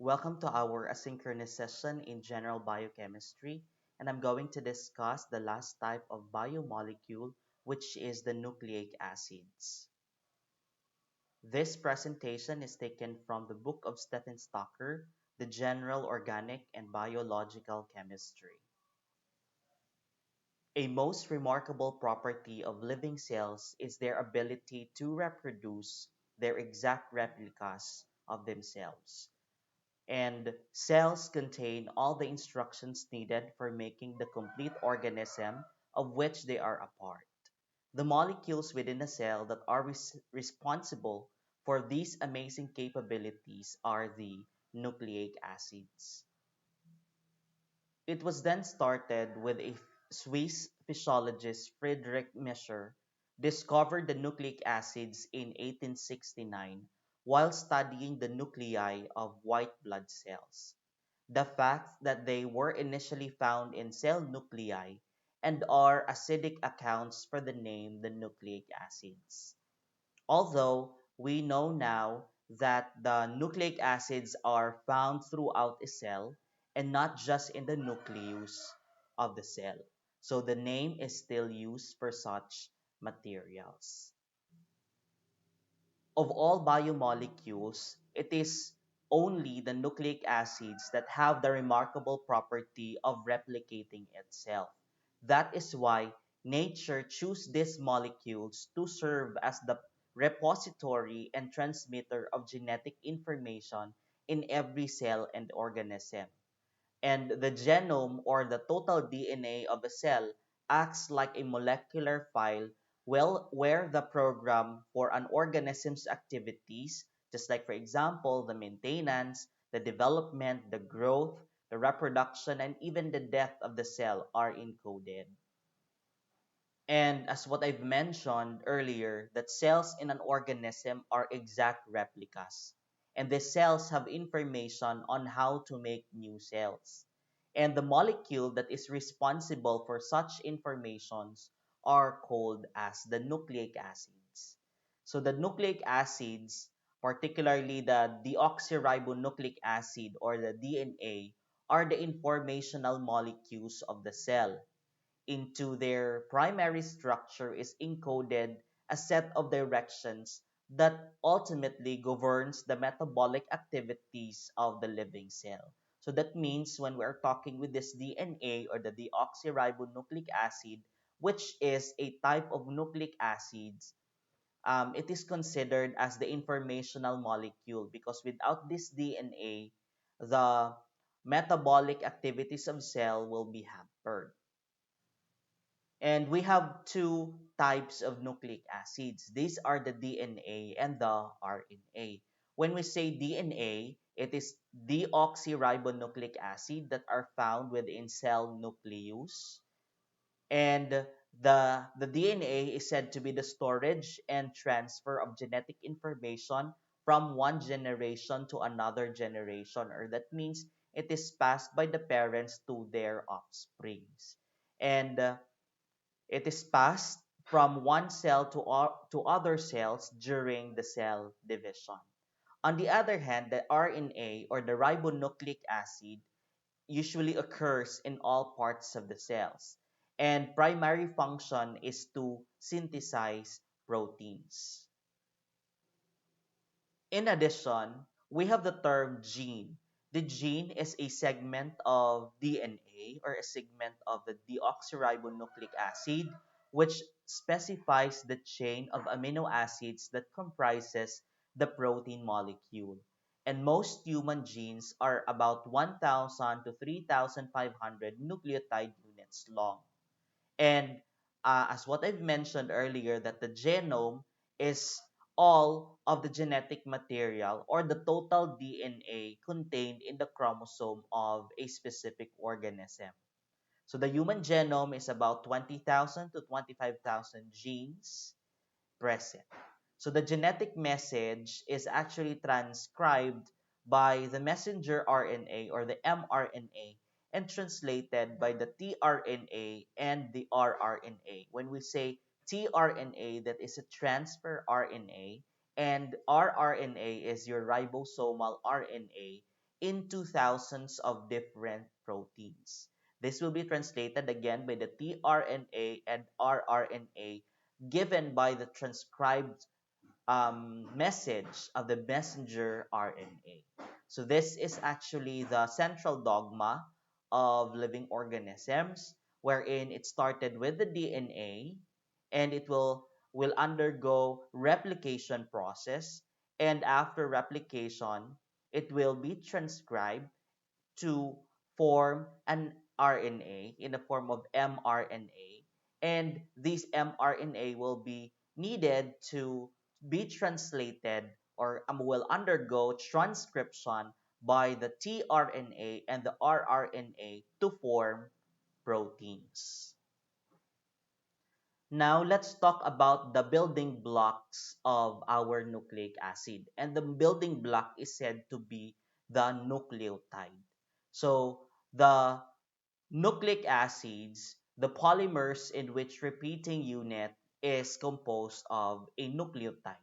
Welcome to our asynchronous session in general biochemistry, and I'm going to discuss the last type of biomolecule, which is the nucleic acids. This presentation is taken from the book of Stephen Stocker, The General Organic and Biological Chemistry. A most remarkable property of living cells is their ability to reproduce their exact replicas of themselves. And cells contain all the instructions needed for making the complete organism of which they are a part. The molecules within a cell that are responsible for these amazing capabilities are the nucleic acids. It was then started with a Swiss physiologist Friedrich Mischer discovered the nucleic acids in 1869 while studying the nuclei of white blood cells. The fact that they were initially found in cell nuclei and are acidic accounts for the name the nucleic acids. Although we know now that the nucleic acids are found throughout a cell and not just in the nucleus of the cell. So the name is still used for such materials. Of all biomolecules, it is only the nucleic acids that have the remarkable property of replicating itself. That is why nature chose these molecules to serve as the repository and transmitter of genetic information in every cell and organism. And the genome or the total DNA of a cell acts like a molecular file where the program for an organism's activities, just like for example, the maintenance, the development, the growth, the reproduction, and even the death of the cell are encoded. And as what I've mentioned earlier, that cells in an organism are exact replicas. And the cells have information on how to make new cells. And the molecule that is responsible for such informations are called as the nucleic acids. So the nucleic acids, particularly the deoxyribonucleic acid or the DNA, are the informational molecules of the cell. Into their primary structure is encoded a set of directions that ultimately governs the metabolic activities of the living cell. So that means when we're talking with this DNA or the deoxyribonucleic acid, which is a type of nucleic acids, it is considered as the informational molecule because without this DNA, the metabolic activities of cell will be hampered. And we have two types of nucleic acids. These are the DNA and the RNA. When we say DNA, it is deoxyribonucleic acid that are found within cell nucleus. And the DNA is said to be the storage and transfer of genetic information from one generation to another generation, or that means it is passed by the parents to their offsprings. And it is passed from one cell to other cells during the cell division. On the other hand, the RNA or the ribonucleic acid usually occurs in all parts of the cells, and primary function is to synthesize proteins. In addition, we have the term gene. The gene is a segment of DNA or a segment of the deoxyribonucleic acid, which specifies the chain of amino acids that comprises the protein molecule. And most human genes are about 1,000 to 3,500 nucleotide units long. And as what I've mentioned earlier, that the genome is all of the genetic material or the total DNA contained in the chromosome of a specific organism. So the human genome is about 20,000 to 25,000 genes present. So the genetic message is actually transcribed by the messenger RNA or the mRNA and translated by the tRNA and the rRNA. When we say tRNA, that is a transfer RNA, and rRNA is your ribosomal RNA, into thousands of different proteins. This will be translated again by the tRNA and rRNA given by the transcribed message of the messenger RNA. So this is actually the central dogma of living organisms, wherein it started with the DNA, and it will undergo replication process, and after replication, it will be transcribed to form an RNA in the form of mRNA, and this mRNA will be needed to be translated or will undergo transcription by the tRNA and the rRNA to form proteins. Now let's talk about the building blocks of our nucleic acid. And the building block is said to be the nucleotide. So the nucleic acids, the polymers in which repeating unit is composed of a nucleotide.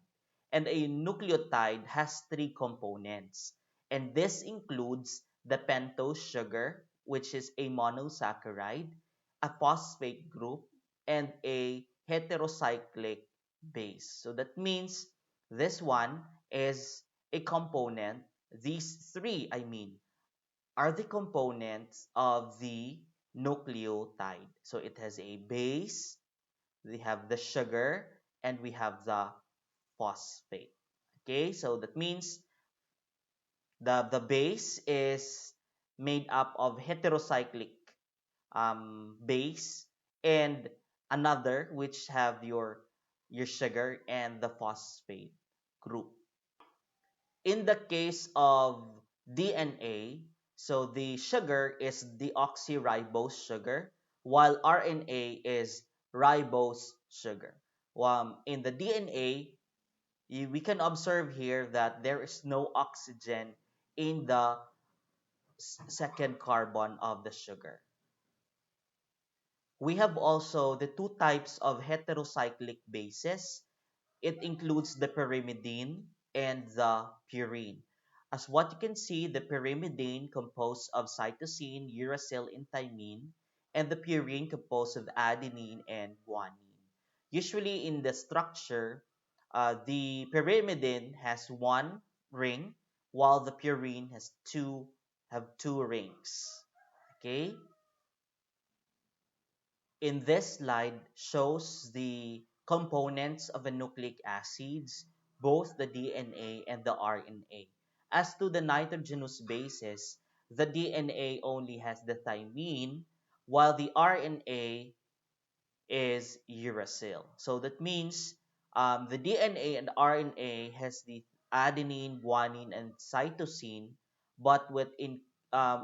And a nucleotide has three components. And this includes the pentose sugar, which is a monosaccharide, a phosphate group, and a heterocyclic base. So that means this one is a component, these three, are the components of the nucleotide. So it has a base, we have the sugar, and we have the phosphate. Okay, so that means the base is made up of heterocyclic base and another which have your sugar and the phosphate group. In the case of DNA, so the sugar is deoxyribose sugar, while RNA is ribose sugar. In the DNA, we can observe here that there is no oxygen in the second carbon of the sugar. We have also the two types of heterocyclic bases. It includes the pyrimidine and the purine. As what you can see, the pyrimidine composed of cytosine, uracil, and thymine, and the purine composed of adenine and guanine. Usually in the structure, the pyrimidine has one ring, while the purine has two rings. Okay, in this slide shows the components of the nucleic acids, both the DNA and the RNA. As to the nitrogenous bases, the DNA only has the thymine, while the RNA is uracil. So that means the DNA and RNA has the adenine, guanine, and cytosine, but when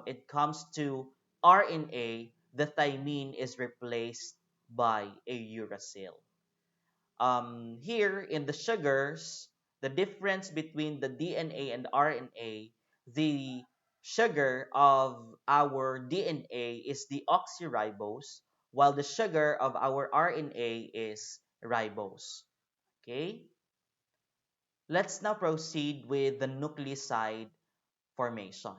it comes to RNA, the thymine is replaced by a uracil. Here in the sugars, the difference between the DNA and RNA, the sugar of our DNA is deoxyribose, while the sugar of our RNA is ribose. Okay? Let's now proceed with the nucleoside formation.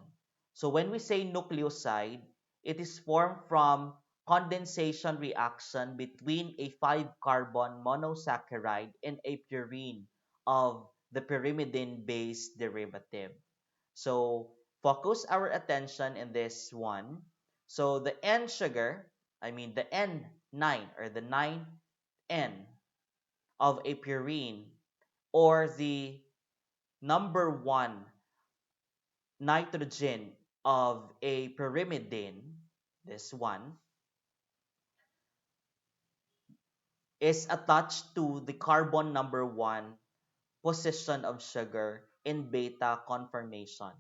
So when we say nucleoside, it is formed from condensation reaction between a 5-carbon monosaccharide and a purine of the pyrimidine-based derivative. So focus our attention in this one. So the N sugar, the N9 or the 9N of a purine, or the number 1 nitrogen of a pyrimidine, this one, is attached to the carbon number 1 position of sugar in beta conformation.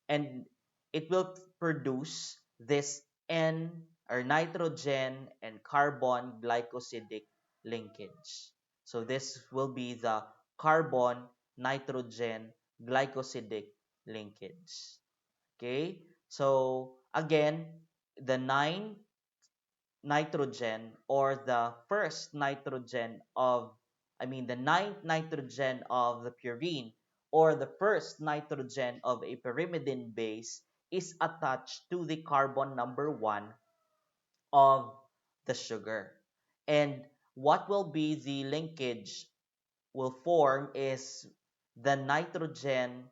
And it will produce this N or nitrogen and carbon glycosidic linkage. So this will be the carbon nitrogen glycosidic linkage. Okay? So again, the 9 nitrogen or the first nitrogen of the ninth nitrogen of the purine or the first nitrogen of a pyrimidine base is attached to the carbon number 1 of the sugar. And what will be the linkage will form is the nitrogen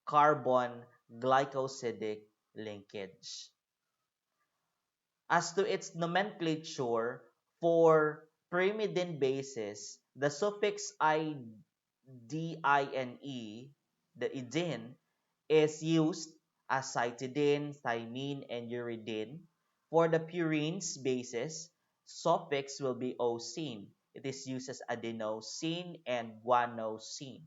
carbon glycosidic linkage. As to its nomenclature, for pyrimidine bases, the suffix idine, the idine, is used as cytidine, thymine, and uridine. For the purines bases, suffix will be ocene. It is used as adenosine and guanosine.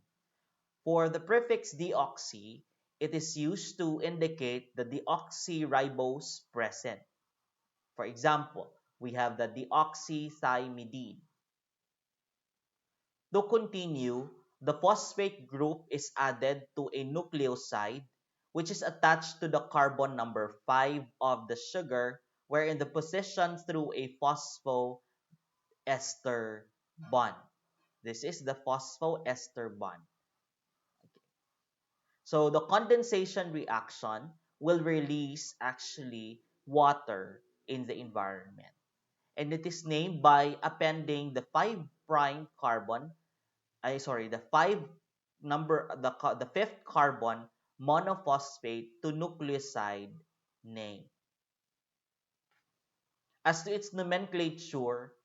For the prefix deoxy, it is used to indicate the deoxyribose present. For example, we have the deoxythymidine. To continue, the phosphate group is added to a nucleoside which is attached to the carbon number 5 of the sugar, wherein the position through a phosphoester bond. This is the phosphoester bond. So the condensation reaction will release actually water in the environment. And it is named by appending the 5 prime carbon, the 5 number, the fifth carbon monophosphate to nucleoside name. As to its nomenclature,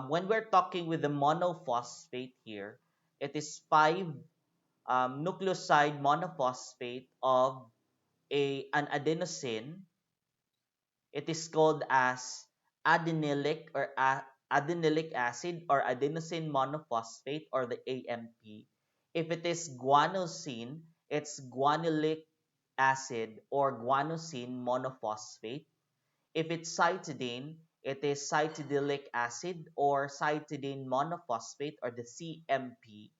when we're talking with the monophosphate here, it is 5 nucleoside monophosphate of an adenosine. It is called as adenylic acid or adenosine monophosphate or the AMP. If it is guanosine, it's guanylic acid or guanosine monophosphate. If it's cytidine, it is cytidylic acid or cytidine monophosphate or the CMP.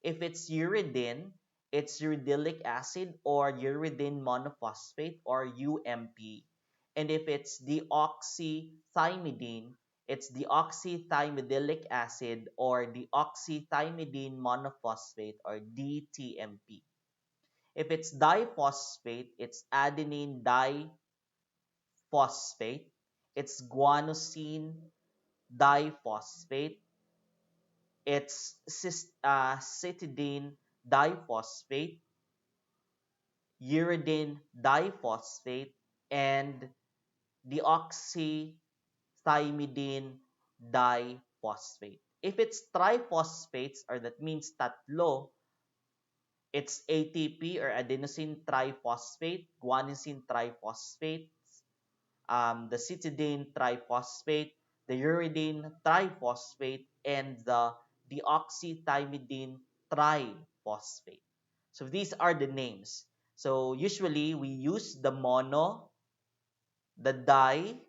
If it's uridine, it's uridylic acid or uridine monophosphate or UMP. And if it's deoxythymidine, it's deoxythymidylic acid or deoxythymidine monophosphate or DTMP. If it's diphosphate, it's adenine diphosphate. It's guanosine diphosphate. It's cytidine diphosphate, uridine diphosphate, and deoxythymidine diphosphate. If it's triphosphates, or that means tatlo, it's ATP or adenosine triphosphate, guanosine triphosphate, the cytidine triphosphate, the uridine triphosphate, and the deoxythymidine triphosphate. So these are the names. So usually we use the mono, the di,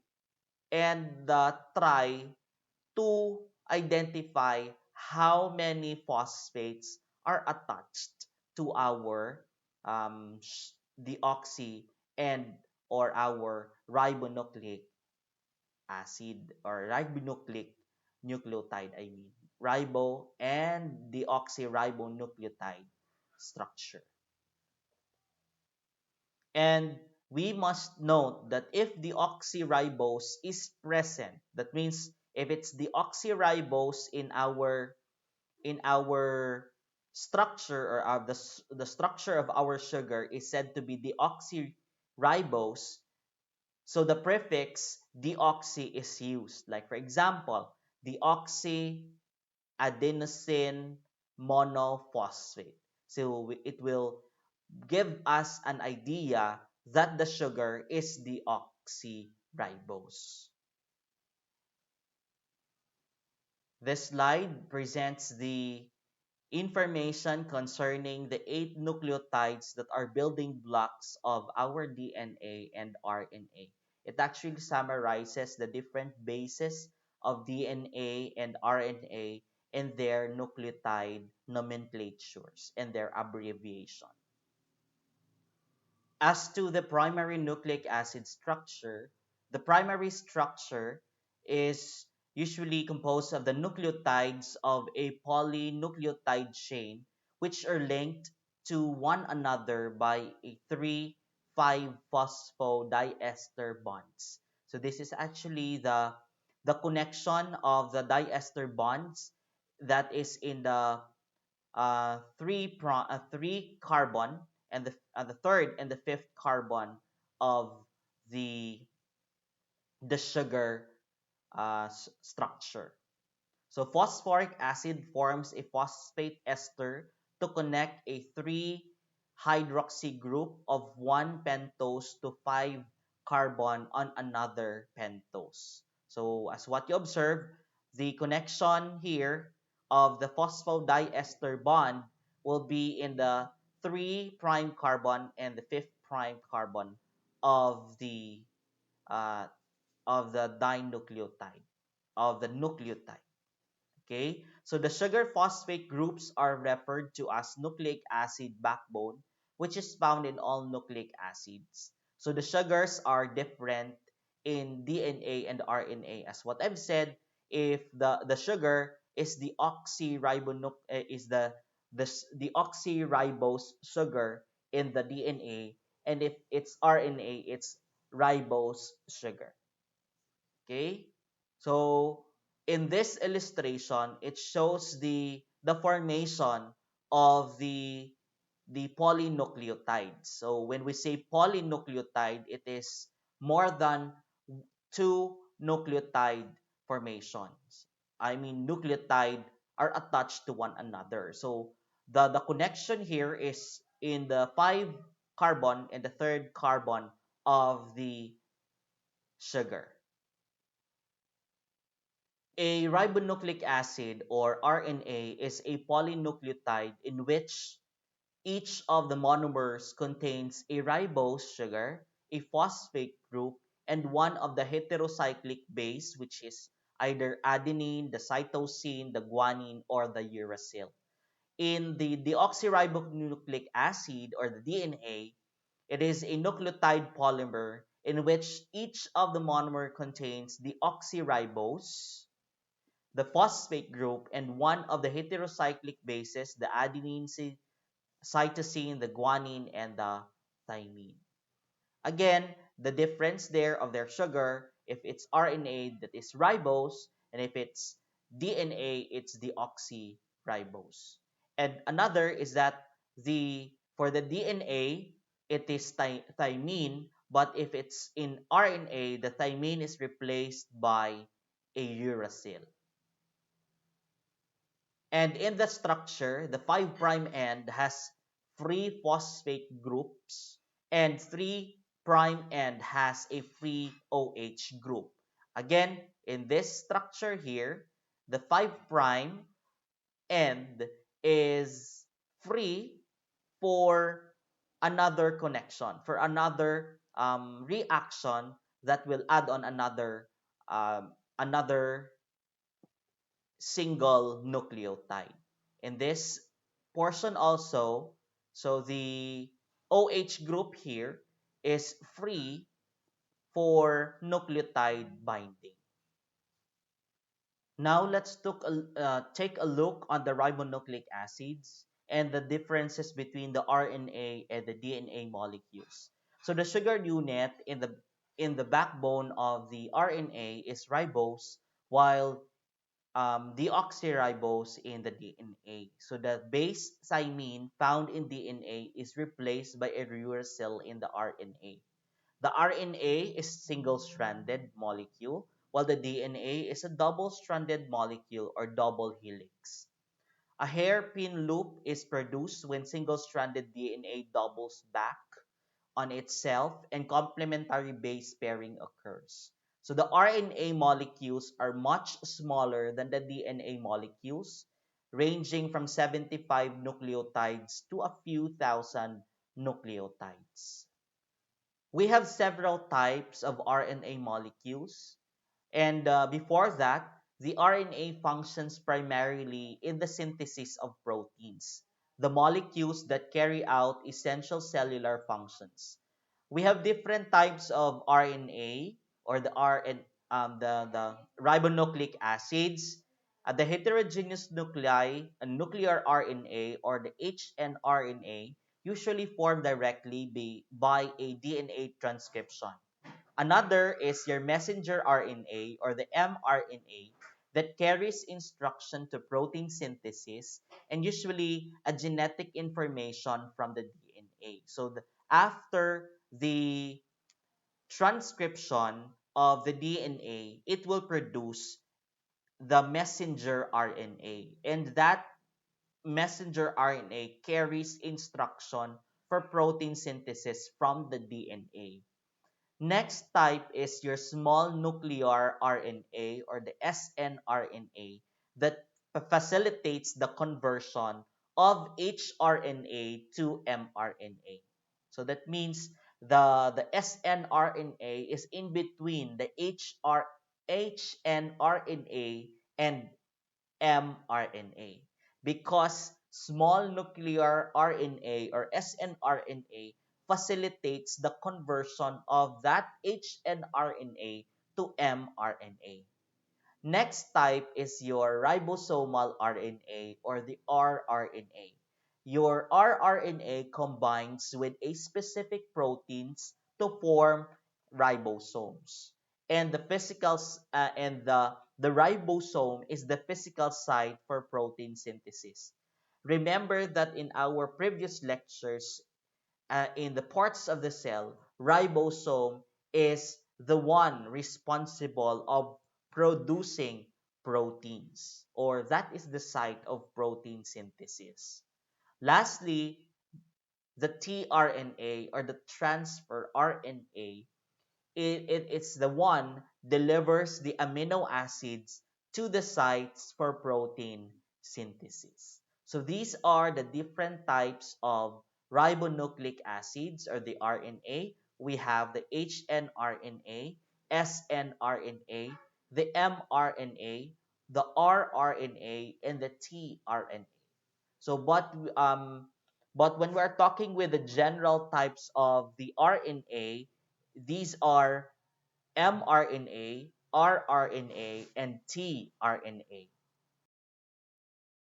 and the tri to identify how many phosphates are attached to our deoxy and or our ribonucleic acid or ribonucleic nucleotide, I mean. Ribo and deoxyribonucleotide structure. And we must note that if deoxyribose is present, that means if it's deoxyribose in our structure or the structure of our sugar is said to be deoxyribose, so the prefix deoxy is used. Like for example, deoxy adenosine monophosphate. So it will give us an idea that the sugar is deoxyribose. This slide presents the information concerning the 8 nucleotides that are building blocks of our DNA and RNA. It actually summarizes the different bases of DNA and RNA and their nucleotide nomenclatures and their abbreviation. As to the primary nucleic acid structure, the primary structure is usually composed of the nucleotides of a polynucleotide chain which are linked to one another by a 3' 5 phosphodiester bonds. So this is actually the connection of the diester bonds that is in the three carbon and the third and the fifth carbon of the sugar structure. So phosphoric acid forms a phosphate ester to connect a 3 hydroxy group of 1 pentose to 5 carbon on another pentose. So as what you observe, the connection here of the phosphodiester bond will be in the 3 prime carbon and the 5th prime carbon of the uh, dinucleotide of the nucleotide. Okay, so the sugar phosphate groups are referred to as nucleic acid backbone, which is found in all nucleic acids. So the sugars are different in DNA and RNA. As what I've said, if the sugar is the the oxyribose sugar in the DNA, and if it's RNA, it's ribose sugar. Okay? So in this illustration, it shows the formation of the polynucleotides. So when we say polynucleotide, it is more than two nucleotide formations. I mean, nucleotide are attached to one another. So the connection here is in the 5 carbon and the third carbon of the sugar. A ribonucleic acid or RNA is a polynucleotide in which each of the monomers contains a ribose sugar, a phosphate group, and one of the heterocyclic base, which is either adenine, the cytosine, the guanine, or the uracil. In the deoxyribonucleic acid or the DNA, it is a nucleotide polymer in which each of the monomer contains the oxyribose, the phosphate group, and one of the heterocyclic bases, the adenine, cytosine, the guanine, and the thymine. Again, the difference there of their sugar, if it's RNA, that is ribose, and if it's DNA, it's deoxyribose. And another is that the for the DNA, it is thymine, but if it's in RNA, the thymine is replaced by a uracil. And in the structure, the 5 prime end has 3 phosphate groups and 3 prime end has a free OH group. Again, in this structure here, the 5 prime end is free for another connection, for another reaction that will add on another single nucleotide. In this portion also, so the OH group here is free for nucleotide binding. Now let's take a look on the ribonucleic acids and the differences between the RNA and the DNA molecules. So the sugar unit in the backbone of the RNA is ribose, while deoxyribose in the DNA. So the base thymine found in DNA is replaced by a uracil in the RNA. The RNA is single-stranded molecule, while the DNA is a double-stranded molecule or double helix. A hairpin loop is produced when single-stranded DNA doubles back on itself and complementary base pairing occurs. So the RNA molecules are much smaller than the DNA molecules, ranging from 75 nucleotides to a few thousand nucleotides. We have several types of RNA molecules, and before that, the RNA functions primarily in the synthesis of proteins, the molecules that carry out essential cellular functions. We have different types of RNA or the RN, the ribonucleic acids, the heterogeneous nuclei, a nuclear RNA or the HNRNA, usually formed directly by a DNA transcription. Another is your messenger RNA or the mRNA that carries instruction to protein synthesis and usually a genetic information from the DNA. So after the transcription of the DNA, it will produce the messenger RNA. And that messenger RNA carries instruction for protein synthesis from the DNA. Next type is your small nuclear RNA or the snRNA that facilitates the conversion of hRNA to mRNA. So that means the snRNA is in between the hnRNA and mRNA because small nuclear RNA or snRNA facilitates the conversion of that hnRNA to mRNA. Next type is your ribosomal RNA or the rRNA. Your rRNA combines with a specific proteins to form ribosomes. And the ribosome is the physical site for protein synthesis. Remember that in our previous lectures, in the parts of the cell, ribosome is the one responsible of producing proteins, or that is the site of protein synthesis. Lastly, the tRNA or the transfer RNA, it's the one delivers the amino acids to the sites for protein synthesis. So these are the different types of ribonucleic acids or the RNA. We have the hnRNA, snRNA, the mRNA, the rRNA, and the tRNA. So, but when we're talking with the general types of the RNA, these are mRNA, rRNA, and tRNA.